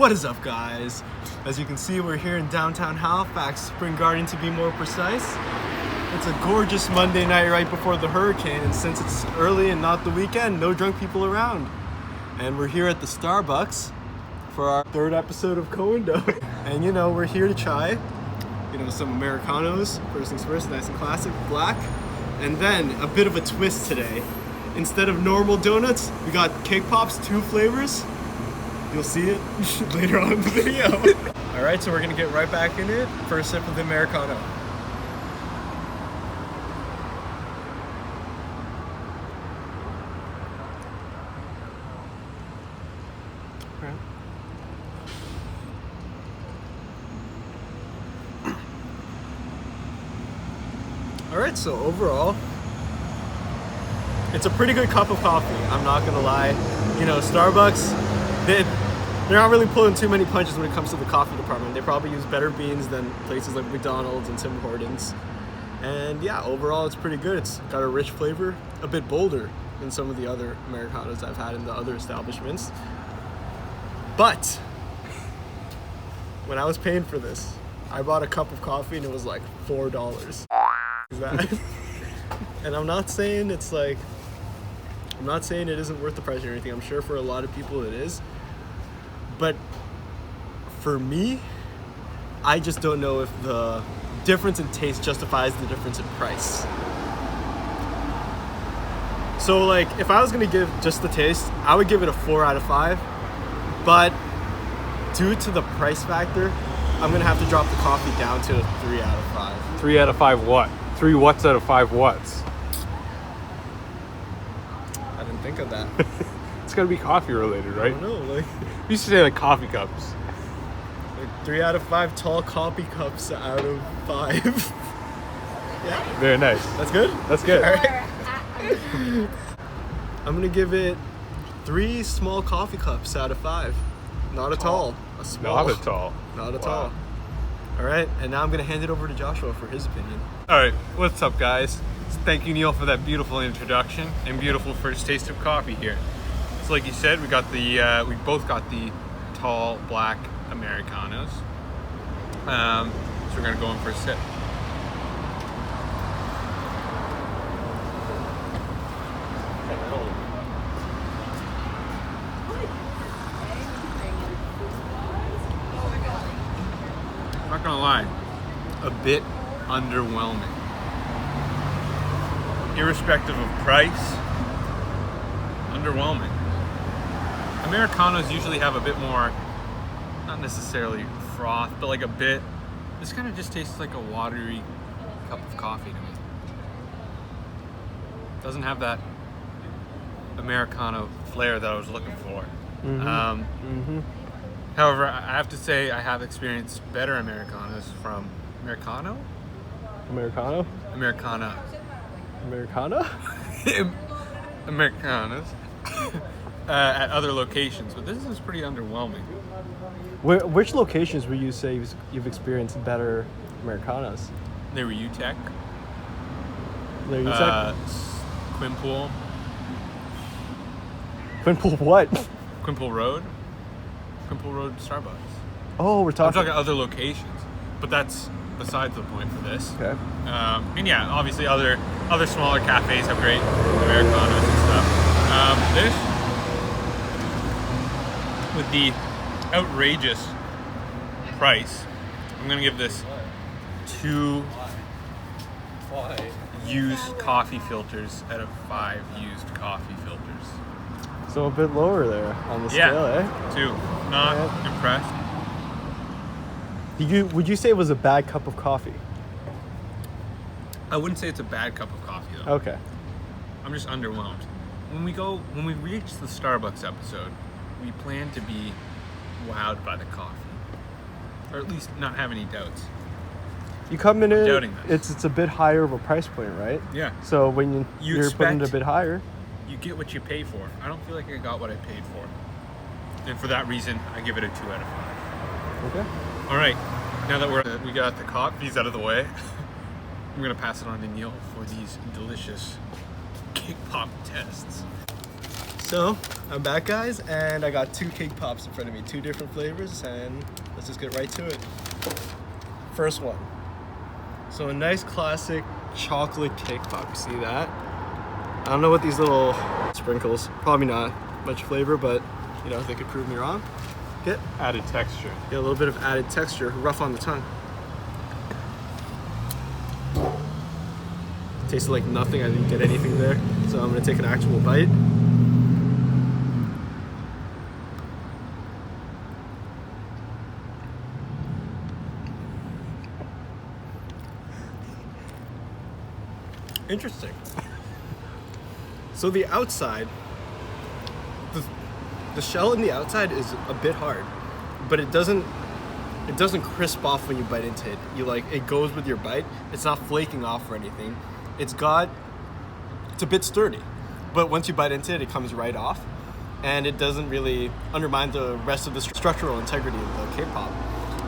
What is up, guys? As you can see, we're here in downtown Halifax, Spring Garden to be more precise. It's a gorgeous Monday night right before the hurricane, and since it's early and not the weekend, no drunk people around. And we're here at the Starbucks for our third episode of Co-Window. And you know, we're here to try, some Americanos, first things first, nice and classic, black. And then a bit of a twist today. Instead of normal donuts, we got cake pops, 2 flavors. You'll see it later on in the video. All right, so we're gonna get right back in it for a sip of the Americano. All right, so overall, it's a pretty good cup of coffee. I'm not gonna lie. Starbucks, they're not really pulling too many punches when it comes to the coffee department. They probably use better beans than places like McDonald's and Tim Hortons. And yeah, overall it's pretty good. It's got a rich flavor, a bit bolder than some of the other Americanos I've had in the other establishments. But when I was paying for this, I bought a cup of coffee and it was like $4. And I'm not saying it isn't worth the price or anything. I'm sure for a lot of people it is. But for me, I just don't know if the difference in taste justifies the difference in price. So like, if I was gonna give just the taste, I would give it a 4 out of 5. But due to the price factor, I'm gonna have to drop the coffee down to a 3 out of 5. 3 out of 5 what? 3 whats out of 5 whats? I didn't think of that. It's gotta be coffee related, right? I don't know, We used to say like coffee cups. like 3 out of 5 tall coffee cups out of 5. Yeah, Very nice. that's good? That's good. All right. I'm gonna give it 3 small coffee cups out of 5. Not a tall, a small. Not at all. Not at Wow. all. All right, and now I'm gonna hand it over to Joshua for his opinion. All right, what's up, guys? Thank you, Neil, for that beautiful introduction and beautiful first taste of coffee here. So, like you said, we both got the tall black Americanos. So we're gonna go in for a sip. I'm not gonna lie, a bit underwhelming. Irrespective of price, underwhelming. Americanos usually have a bit more, not necessarily froth, but like a bit. This kind of just tastes like a watery cup of coffee to me. Doesn't have that Americano flair that I was looking for. However, I have to say I have experienced better Americanos from Americano? Americano? Americana. Americana? Americanos at other locations, but this is pretty underwhelming. Which locations would you say you've experienced better Americanos? They were UTEC, Quimpool. Quimpool what? Quimpool Road Starbucks. Oh, I'm talking other locations, but that's besides the point for this. Okay. And yeah, obviously other smaller cafes have great Americanos and stuff. This, with the outrageous price, I'm gonna give this 2 used coffee filters out of 5 used coffee filters. So a bit lower there on the scale, eh? 2. Not impressed. Would you say it was a bad cup of coffee? I wouldn't say it's a bad cup of coffee though. Okay. I'm just underwhelmed. When we reach the Starbucks episode, we plan to be wowed by the coffee, or at least not have any doubts. You come in doubting this. it's a bit higher of a price point, right? Yeah. So when you're putting it a bit higher, you get what you pay for. I don't feel like I got what I paid for, and for that reason, I give it a 2 out of 5. okay. All right. Now that we got the coffees out of the way, I'm gonna pass it on to Neil for these delicious cake pop tests. So, I'm back, guys, and I got 2 cake pops in front of me, 2 different flavors, and let's just get right to it. First one. So a nice classic chocolate cake pop, you see that? I don't know what these little sprinkles, probably not much flavor, but you know, they could prove me wrong. Get Added texture. a little bit of added texture, rough on the tongue. Tasted like nothing, I didn't get anything there. So I'm gonna take an actual bite. Interesting. So the outside, the shell in the outside is a bit hard, but it doesn't crisp off when you bite into it. It goes with your bite. It's not flaking off or anything. It's a bit sturdy, but once you bite into it, it comes right off, and it doesn't really undermine the rest of the structural integrity of the cake pop.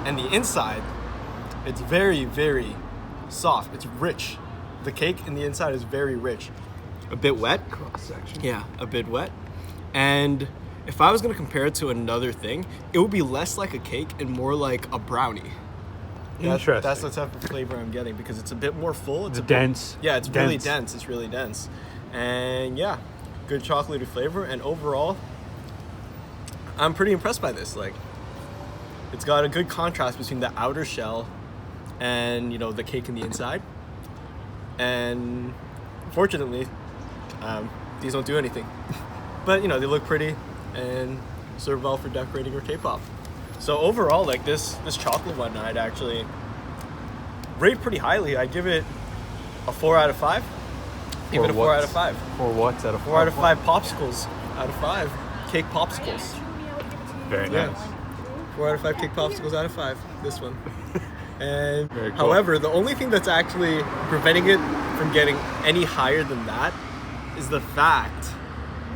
And the inside, it's very, very soft. It's rich. The cake in the inside is very rich. A bit wet. Cross section. Yeah, a bit wet. And if I was gonna compare it to another thing, it would be less like a cake and more like a brownie. Interesting. That's the type of flavor I'm getting because it's a bit more full. It's dense. Yeah, it's really dense. It's really dense. And yeah, good chocolatey flavor. And overall, I'm pretty impressed by this. Like, it's got a good contrast between the outer shell and, you know, the cake in the inside. And fortunately, these don't do anything. But, you know, they look pretty and serve well for decorating your cake pop. So overall, like this chocolate one, I'd actually rate pretty highly. I'd give it a 4 out of 5. Even a 4 out of 5. 4 what's out of 5? 4 out of 5 popsicles out of 5. Cake popsicles. Very Yeah. nice. 4 out of 5 cake popsicles out of 5. This one. And Very cool. however, the only thing that's actually preventing it from getting any higher than that is the fact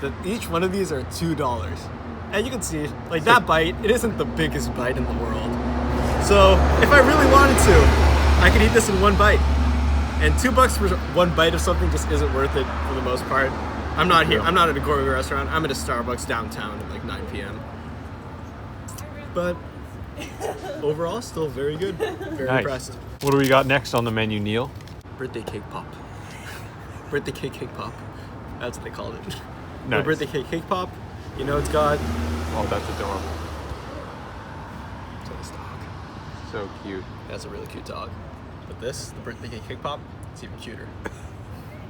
that each one of these are $2. And you can see, like, that bite, it isn't the biggest bite in the world. So if I really wanted to, I could eat this in one bite. And $2 for one bite of something just isn't worth it for the most part. I'm not here. I'm not at a gourmet restaurant. I'm at a Starbucks downtown at like 9 p.m. But overall, still very good. Very Nice. impressed. What do we got next on the menu, Neil? Birthday cake pop. Birthday cake pop. That's what they called it. Nice. The birthday cake pop. You know, it's got. Oh, that's adorable. It's a nice dog. So cute. That's a really cute dog. But this, the birthday cake pop, it's even cuter.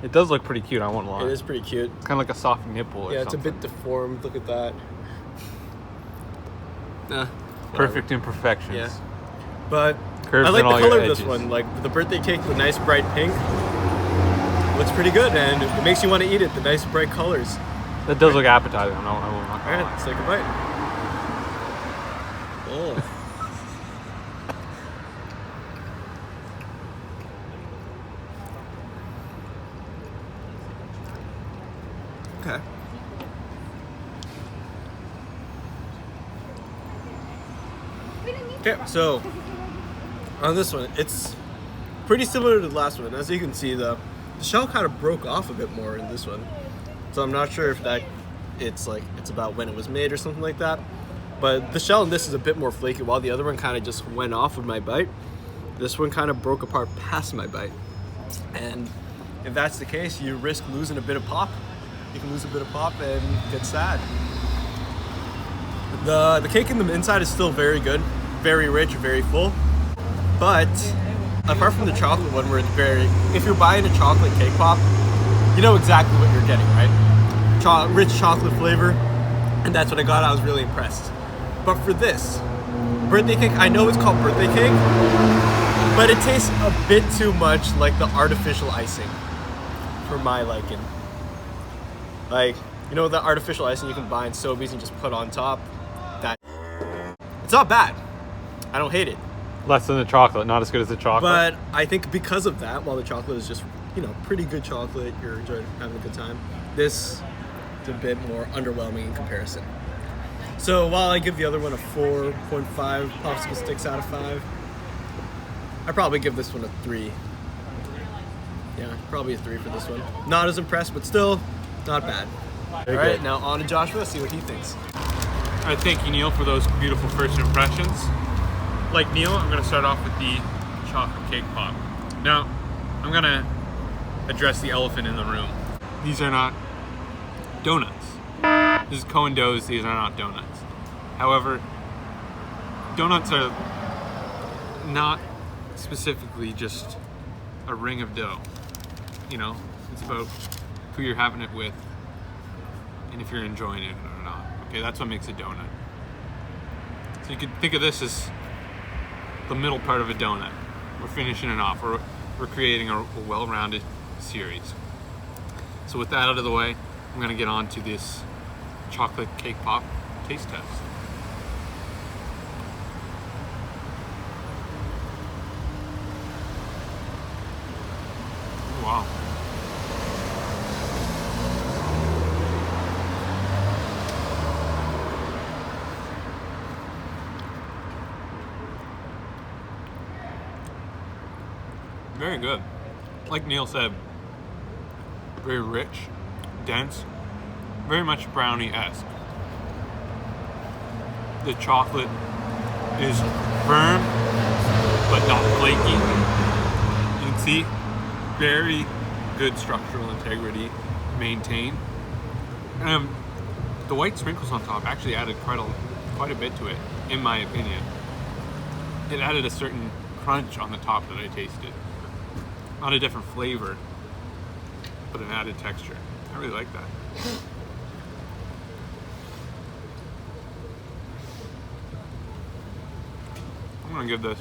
It does look pretty cute, I won't lie. It is pretty cute. It's kind of like a soft nipple or Yeah, it's a something. bit deformed. Look at that. Nah. Perfect imperfections. Yeah. But Curves I like in the all your color of this edges. one. Like the birthday cake, the nice bright pink. Looks pretty good, and it makes you want to eat it. The nice bright colors. That does look appetizing. I will not All gonna right, lie. let's take a bite. Oh. Okay. Okay, so on this one, it's pretty similar to the last one. As you can see, the shell kind of broke off a bit more in this one. So I'm not sure if it's about when it was made or something like that. But the shell in this is a bit more flaky, while the other one kind of just went off with my bite. This one kind of broke apart past my bite. And if that's the case, you risk losing a bit of pop. You can lose a bit of pop and get sad. The cake in the inside is still very good, very rich, very full. But apart from the chocolate one, where it's if you're buying a chocolate cake pop, you know exactly what you're getting, right? Rich chocolate flavor, and that's what I got. I was really impressed. But for this birthday cake, I know it's called birthday cake, but it tastes a bit too much like the artificial icing for my liking. Like, you know, the artificial icing you can buy in Sobeys and just put on top. It's not bad. I don't hate it. Less than the chocolate, not as good as the chocolate. But I think because of that, while the chocolate is just, you know, pretty good chocolate, you're enjoying having a good time, this is a bit more underwhelming in comparison. So while I give the other one a 4.5 popsicle sticks out of 5, I probably give this one a 3. Yeah, probably a 3 for this one. Not as impressed, but still not bad. All right, now on to Joshua, see what he thinks. All right, thank you, Neil, for those beautiful first impressions. Like Neil, I'm going to start off with the chocolate cake pop. Now, I'm going to address the elephant in the room. These are not donuts. This is Cohen doughs, these are not donuts. However, donuts are not specifically just a ring of dough. You know, it's about who you're having it with and if you're enjoying it or not. Okay, that's what makes a donut. So you could think of this as the middle part of a donut. We're finishing it off. We're creating a well-rounded series. So with that out of the way, I'm gonna get on to this chocolate cake pop taste test. Oh, wow. Very good. Like Neil said, very rich, dense, very much brownie-esque. The chocolate is firm, but not flaky. You can see very good structural integrity maintained. The white sprinkles on top actually added quite a bit to it, in my opinion. It added a certain crunch on the top that I tasted. Not a different flavor, but an added texture. I really like that. I'm gonna give this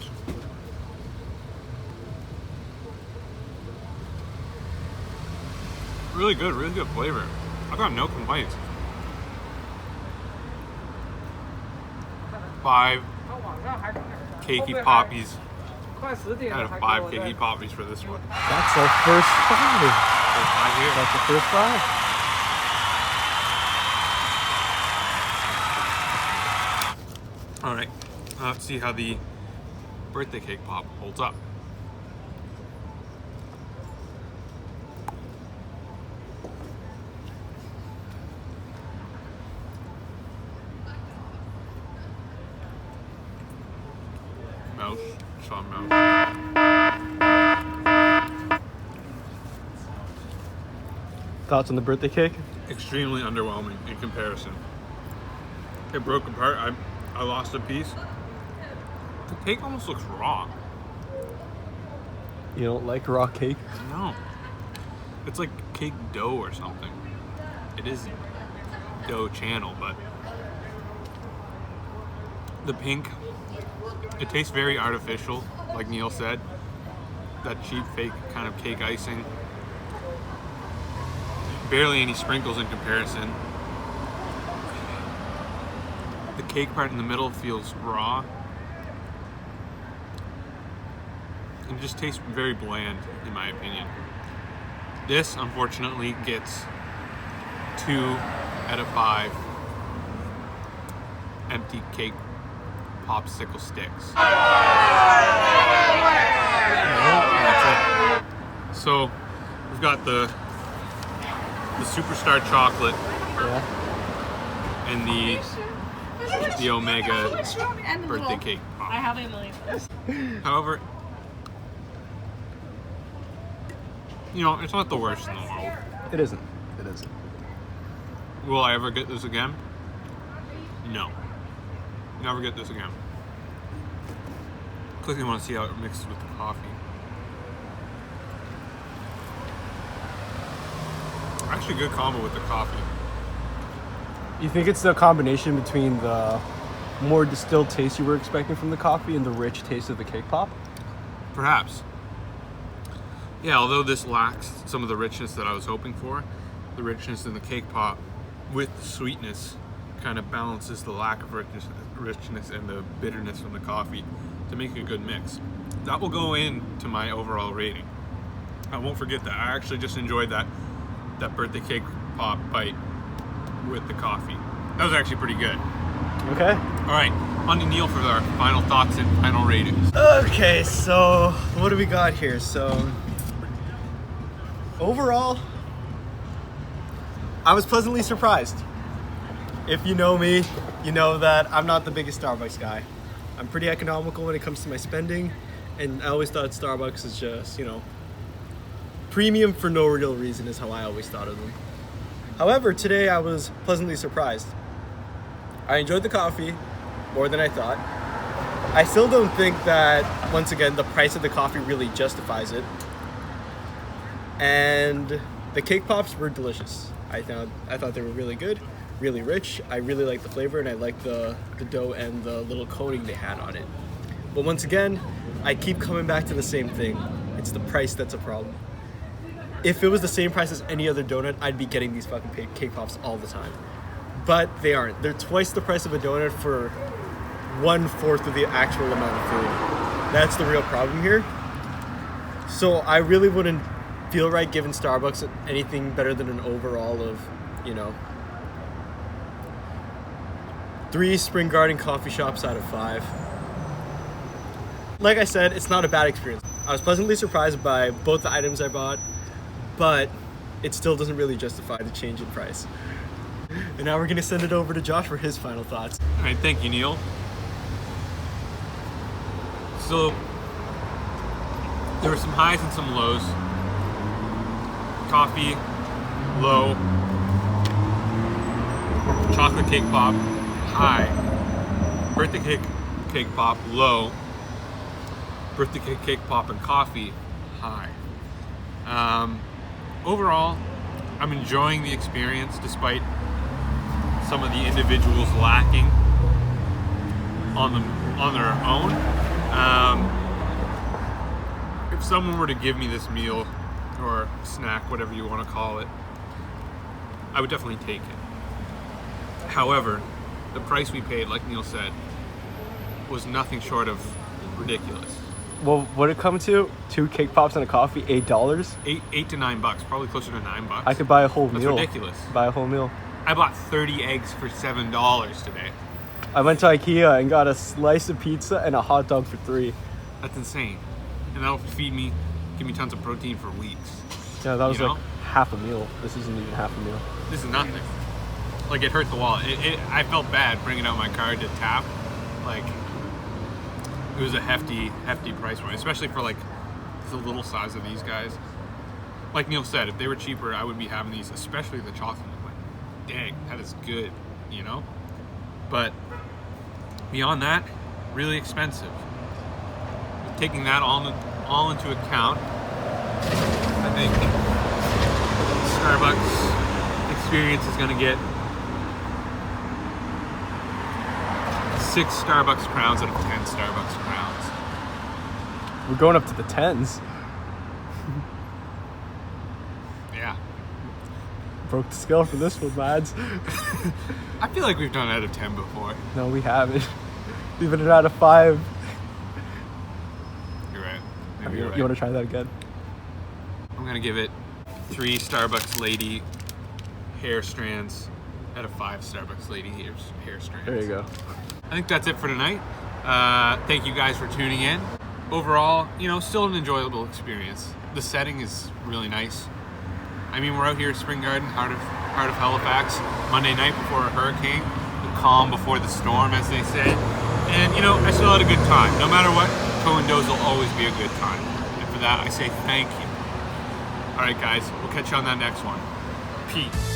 really good flavor. I've got no complaints. 5 cakey poppies. Out of 5 cakey poppies for this one. That's our first 5. First 5 here. That's the first 5. All right, let's see how the birthday cake pop holds up. Mouse, some mouse. Thoughts on the birthday cake? Extremely underwhelming in comparison. It broke apart. I lost a piece. The cake almost looks raw. You don't like raw cake? No. It's like cake dough or something. It is dough channel, but the pink, it tastes very artificial, like Neil said. That cheap, fake kind of cake icing. Barely any sprinkles in comparison. The cake part in the middle feels raw. It just tastes very bland, in my opinion. This, unfortunately, gets 2 out of 5 empty cake popsicle sticks. So, we've got the Superstar chocolate and the Omega birthday cake pop. I have a million. However, you know, it's not the worst in the world. It isn't. It isn't. Will I ever get this again? No. Never get this again. Quickly want to see how it mixes with the coffee. Actually, good combo with the coffee. You think it's the combination between the more distilled taste you were expecting from the coffee and the rich taste of the cake pop? Perhaps. Yeah, although this lacks some of the richness that I was hoping for, the richness in the cake pop with the sweetness kind of balances the lack of richness and the bitterness from the coffee to make a good mix. That will go into my overall rating. I won't forget that. I actually just enjoyed that birthday cake pop bite with the coffee. That was actually pretty good. Okay. All right, on to Neil for our final thoughts and final ratings. Okay, so what do we got here? So overall, I was pleasantly surprised. If you know me, you know that I'm not the biggest Starbucks guy. I'm pretty economical when it comes to my spending, and I always thought Starbucks is just, premium for no real reason is how I always thought of them. However, today I was pleasantly surprised. I enjoyed the coffee more than I thought. I still don't think that, once again, the price of the coffee really justifies it. And the cake pops were delicious. I thought they were really good, really rich. I really liked the flavor, and I liked the dough and the little coating they had on it. But once again, I keep coming back to the same thing. It's the price that's a problem. If it was the same price as any other donut, I'd be getting these fucking cake pops all the time. But they aren't. They're twice the price of a donut for 1/4 of the actual amount of food. That's the real problem here. So I really wouldn't feel right giving Starbucks anything better than an overall of, 3 Spring Garden coffee shops out of 5. Like I said, it's not a bad experience. I was pleasantly surprised by both the items I bought, but it still doesn't really justify the change in price. And now we're gonna send it over to Josh for his final thoughts. All right, thank you, Neil. So there were some highs and some lows. Coffee, low. Chocolate cake pop, high. Birthday cake pop, low. Birthday cake pop and coffee, high. Overall, I'm enjoying the experience despite some of the individuals lacking on their own. If someone were to give me this meal or snack, whatever you want to call it, I would definitely take it. However, the price we paid, like Neil said, was nothing short of ridiculous. Well, what it come to? 2 cake pops and a coffee, $8? $8 to $9, probably closer to $9. I could buy a whole That's meal. ridiculous. Buy a whole meal. I bought 30 eggs for $7 today. I went to IKEA and got a slice of pizza and a hot dog for $3. That's insane. And that'll feed me, give me tons of protein for weeks. Yeah, that was You know? like half a meal. This isn't even half a meal. This is nothing. Like, it hurt the wallet. I felt bad bringing out my card to tap. Like, it was a hefty price point, especially for like the little size of these guys. Like Neil said, if they were cheaper, I would be having these, especially the chocolate. Like, dang, that is good, But beyond that, really expensive. Taking that all into account, I think Starbucks experience is going to get 6 Starbucks crowns out of 10 Starbucks crowns. We're going up to the 10s. Yeah. Broke the scale for this one, lads. I feel like we've done out of 10 before. No, we haven't. We've been out of 5. You're right. You want to try that again? I'm going to give it 3 Starbucks lady hair strands out of 5 Starbucks lady hair strands. There you go. I think that's it for tonight. Thank you guys for tuning in. Overall, still an enjoyable experience. The setting is really nice. I mean, we're out here at Spring Garden, heart of Halifax, Monday night before a hurricane, the calm before the storm, as they say. And, I still had a good time. No matter what, Co-Indoors will always be a good time. And for that, I say thank you. All right, guys, we'll catch you on that next one. Peace.